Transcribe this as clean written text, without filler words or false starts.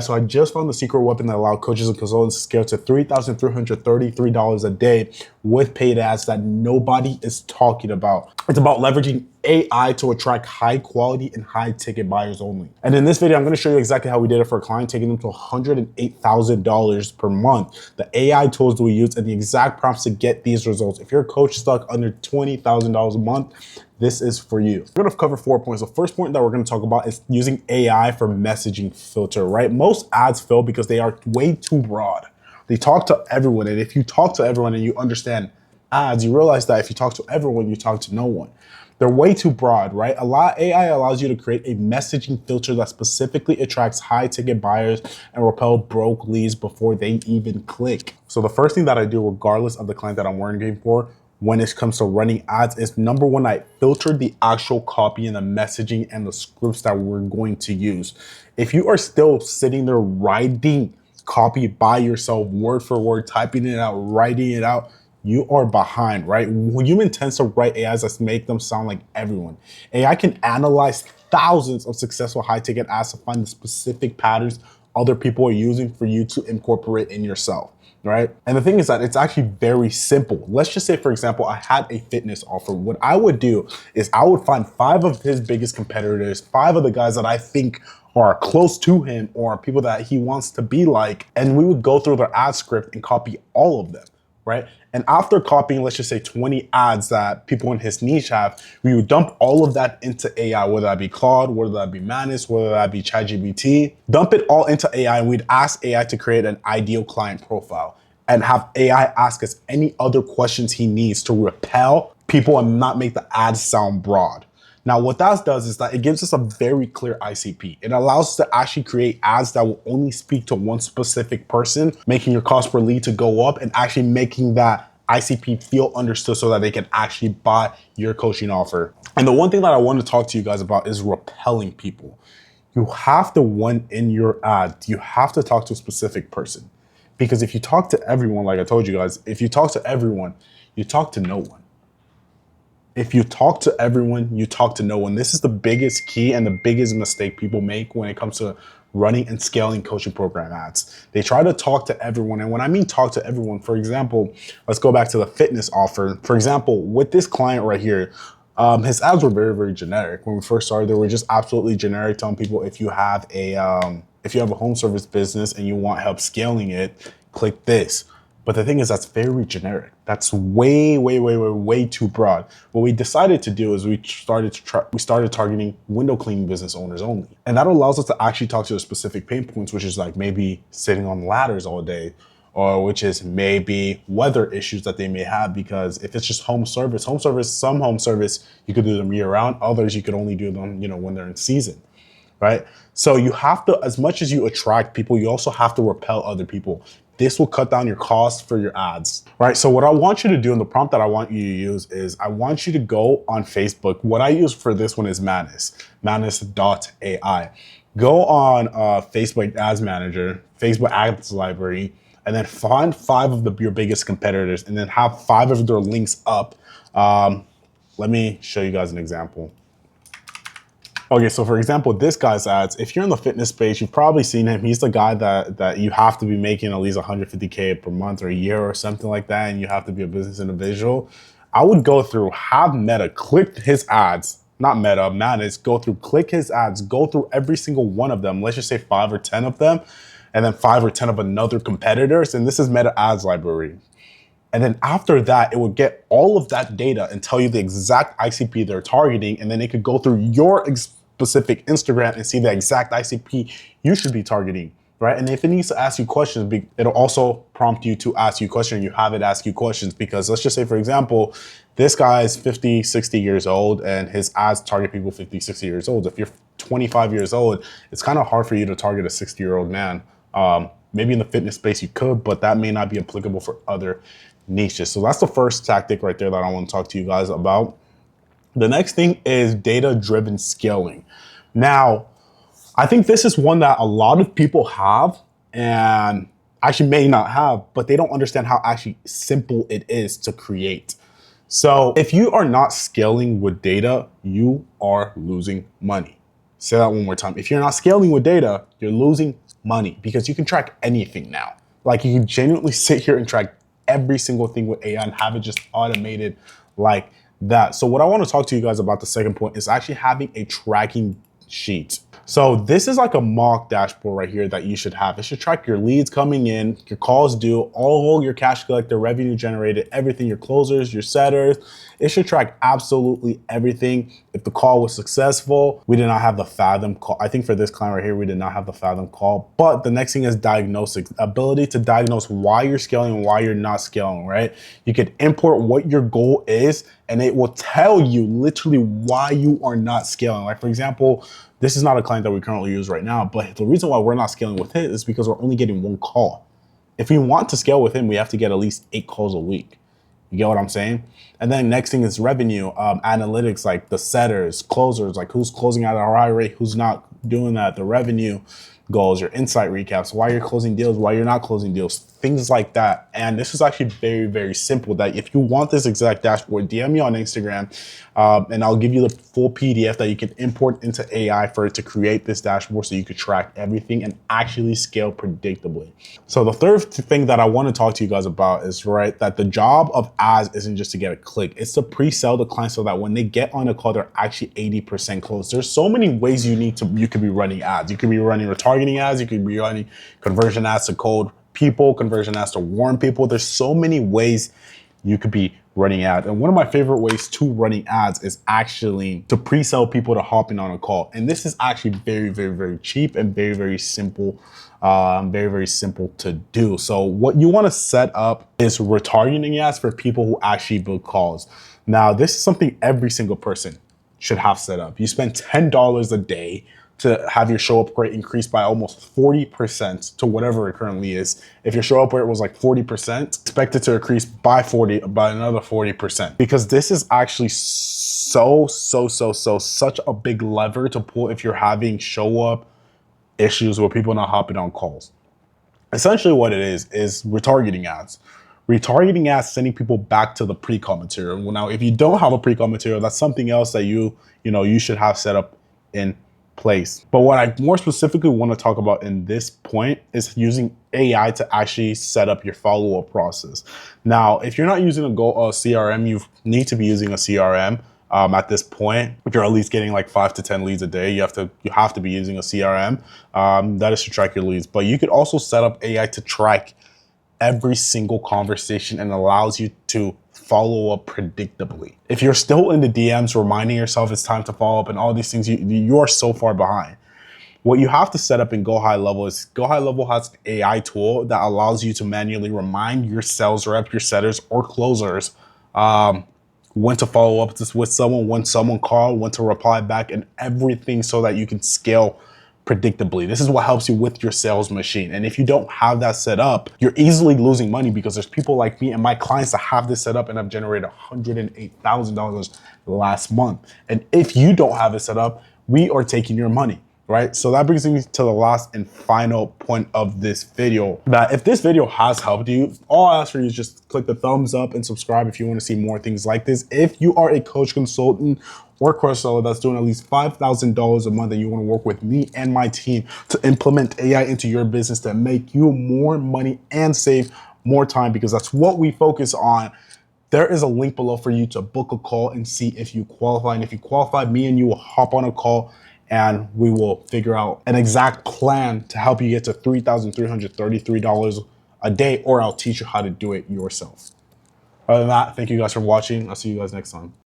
so I just found the secret weapon that allowed coaches and consultants to scale to $3,333 a day with paid ads that nobody is talking about. It's about leveraging AI to attract high quality and high ticket buyers only. And in this video, I'm gonna show you exactly how we did it for a client, taking them to $108,000 per month, the AI tools that we use, and the exact prompts to get these results. If you're a coach stuck under $20,000 a month, this is for you. We're gonna cover 4 points. The first point that we're gonna talk about is using AI for messaging filter, right? Most ads fail because they are way too broad. They talk to everyone, and if you talk to everyone and you understand ads, you realize that if you talk to everyone, you talk to no one. They're way too broad, right? AI allows you to create a messaging filter that specifically attracts high ticket buyers and repel broke leads before they even click. So the first thing that I do, regardless of the client that I'm working for, when it comes to running ads is, number one, I filtered the actual copy and the messaging and the scripts that we're going to use. If you are still sitting there writing copy by yourself, word for word, typing it out, writing it out, you are behind, right? Human tends to write AIs that make them sound like everyone. AI can analyze thousands of successful high ticket ads to find the specific patterns other people are using for you to incorporate in yourself, right? And the thing is that it's actually very simple. Let's just say, for example, I had a fitness offer. What I would do is I would find 5 of his biggest competitors, 5 of the guys that I think are close to him or people that he wants to be like, and we would go through their ad script and copy all of them, right? And after copying, let's just say 20 ads that people in his niche have, we would dump all of that into AI, whether that be Claude, whether that be Manus, whether that be ChatGPT, dump it all into AI, and we'd ask AI to create an ideal client profile and have AI ask us any other questions he needs to repel people and not make the ads sound broad. Now, what that does is that it gives us a very clear ICP. It allows us to actually create ads that will only speak to one specific person, making your cost per lead to go up and actually making that ICP feel understood so that they can actually buy your coaching offer. And the one thing that I want to talk to you guys about is repelling people. You have to, when in your ad, you have to talk to a specific person. Because if you talk to everyone, like I told you guys, if you talk to everyone, you talk to no one. If you talk to everyone, you talk to no one. This is the biggest key and the biggest mistake people make when it comes to running and scaling coaching program ads. They try to talk to everyone. And when I mean talk to everyone, for example, let's go back to the fitness offer. For example, with this client right here, his ads were very, very generic. When we first started, they were just absolutely generic, telling people if you have a home service business and you want help scaling it, click this. But the thing is, that's very generic. That's way, way, way, way, way too broad. What we decided to do is we started targeting window cleaning business owners only. And that allows us to actually talk to the specific pain points, which is like maybe sitting on ladders all day, or which is maybe weather issues that they may have, because if it's just some home service, you could do them year round. Others, you could only do them, when they're in season, right? So you have to, as much as you attract people, you also have to repel other people. This will cut down your costs for your ads, right? So what I want you to do, and the prompt that I want you to use is, I want you to go on Facebook. What I use for this one is Manus.ai. Go on Facebook Ads Manager, Facebook Ads Library, and then find 5 of your biggest competitors, and then have 5 of their links up. Let me show you guys an example. Okay, so for example, this guy's ads, if you're in the fitness space, you've probably seen him. He's the guy that you have to be making at least 150K per month or a year or something like that, and you have to be a business individual. I would go through, have Meta click his ads, not Meta, Manus, go through, click his ads, go through every single one of them. Let's just say 5 or 10 of them, and then 5 or 10 of another competitors. And this is Meta Ads Library. And then after that, it would get all of that data and tell you the exact ICP they're targeting. And then it could go through your specific Instagram and see the exact ICP you should be targeting, right? And if it needs to ask you questions, it'll also prompt you to ask you questions. You have it ask you questions, because let's just say, for example, this guy is 50, 60 years old and his ads target people 50, 60 years old. If you're 25 years old, it's kind of hard for you to target a 60-year-old man. Maybe in the fitness space you could, but that may not be applicable for other niches. So that's the first tactic right there that I want to talk to you guys about. The next thing is data-driven scaling. Now, I think this is one that a lot of people have and actually may not have, but they don't understand how actually simple it is to create. So if you are not scaling with data, you are losing money. Say that one more time. If you're not scaling with data, you're losing money because you can track anything now. Like you can genuinely sit here and track every single thing with AI and have it just automated like that. So what I want to talk to you guys about, the second point, is actually having a tracking sheet. So this is like a mock dashboard right here that you should have. It should track your leads coming in, your calls due, all your cash collected, revenue generated, everything, your closers, your setters. It should track absolutely everything. If the call was successful, we did not have the Fathom call. I think for this client right here, we did not have the Fathom call. But the next thing is diagnostics, ability to diagnose why you're scaling and why you're not scaling, right? You could import what your goal is and it will tell you literally why you are not scaling. Like for example, this is not a client that we currently use right now, but the reason why we're not scaling with it is because we're only getting 1 call. If we want to scale with him, we have to get at least 8 calls a week. You get what I'm saying? And then next thing is revenue, analytics, like the setters, closers, like who's closing at a high rate, who's not doing that, the revenue goals, your insight recaps, why you're closing deals, why you're not closing deals, things like that. And this is actually very, very simple. That if you want this exact dashboard, DM me on Instagram and I'll give you the full PDF that you can import into AI for it to create this dashboard so you could track everything and actually scale predictably. So the third thing that I want to talk to you guys about is, right, that the job of ads isn't just to get a click. It's to pre-sell the client so that when they get on a call, they're actually 80% closed. There's so many ways you could be running ads. You could be running retargeting ads. You could be running conversion ads to cold people, conversion ads to warm people. There's so many ways you could be running ads. And one of my favorite ways to running ads is actually to pre-sell people to hopping on a call. And this is actually very, very, very cheap and very, very simple. Very, very simple to do. So what you want to set up is retargeting ads for people who actually book calls. Now, this is something every single person should have set up. You spend $10 a day to have your show up rate increase by almost 40% to whatever it currently is. If your show up rate was like 40%, expect it to increase by another 40%. Because this is actually such a big lever to pull if you're having show up issues where people not hopping on calls. Essentially what it is retargeting ads. Retargeting ads, sending people back to the pre-call material. Well, now, if you don't have a pre-call material, that's something else that you should have set up in place. But what I more specifically want to talk about in this point is using AI to actually set up your follow-up process. Now, if you're not using a CRM, you need to be using a CRM. At this point, if you're at least getting like 5 to 10 leads a day, you have to be using a CRM. That is to track your leads. But you could also set up AI to track every single conversation and allows you to follow up predictably. If you're still in the DMs reminding yourself it's time to follow up and all these things, you are so far behind. What you have to set up in Go High Level is Go High Level has an AI tool that allows you to manually remind your sales rep, your setters or closers when to follow up with someone, when someone called, when to reply back, and everything so that you can scale predictably. This is what helps you with your sales machine. And if you don't have that set up, you're easily losing money because there's people like me and my clients that have this set up and have generated $108,000 last month. And if you don't have it set up, we are taking your money, right? So that brings me to the last and final point of this video, that if this video has helped you, all I ask for you is just click the thumbs up and subscribe if you want to see more things like this. If you are a coach, consultant, or course seller that's doing at least $5,000 a month and you want to work with me and my team to implement AI into your business to make you more money and save more time, because that's what we focus on, there is a link below for you to book a call and see if you qualify. And if you qualify, me and you will hop on a call and we will figure out an exact plan to help you get to $3,333 a day, or I'll teach you how to do it yourself. Other than that, thank you guys for watching. I'll see you guys next time.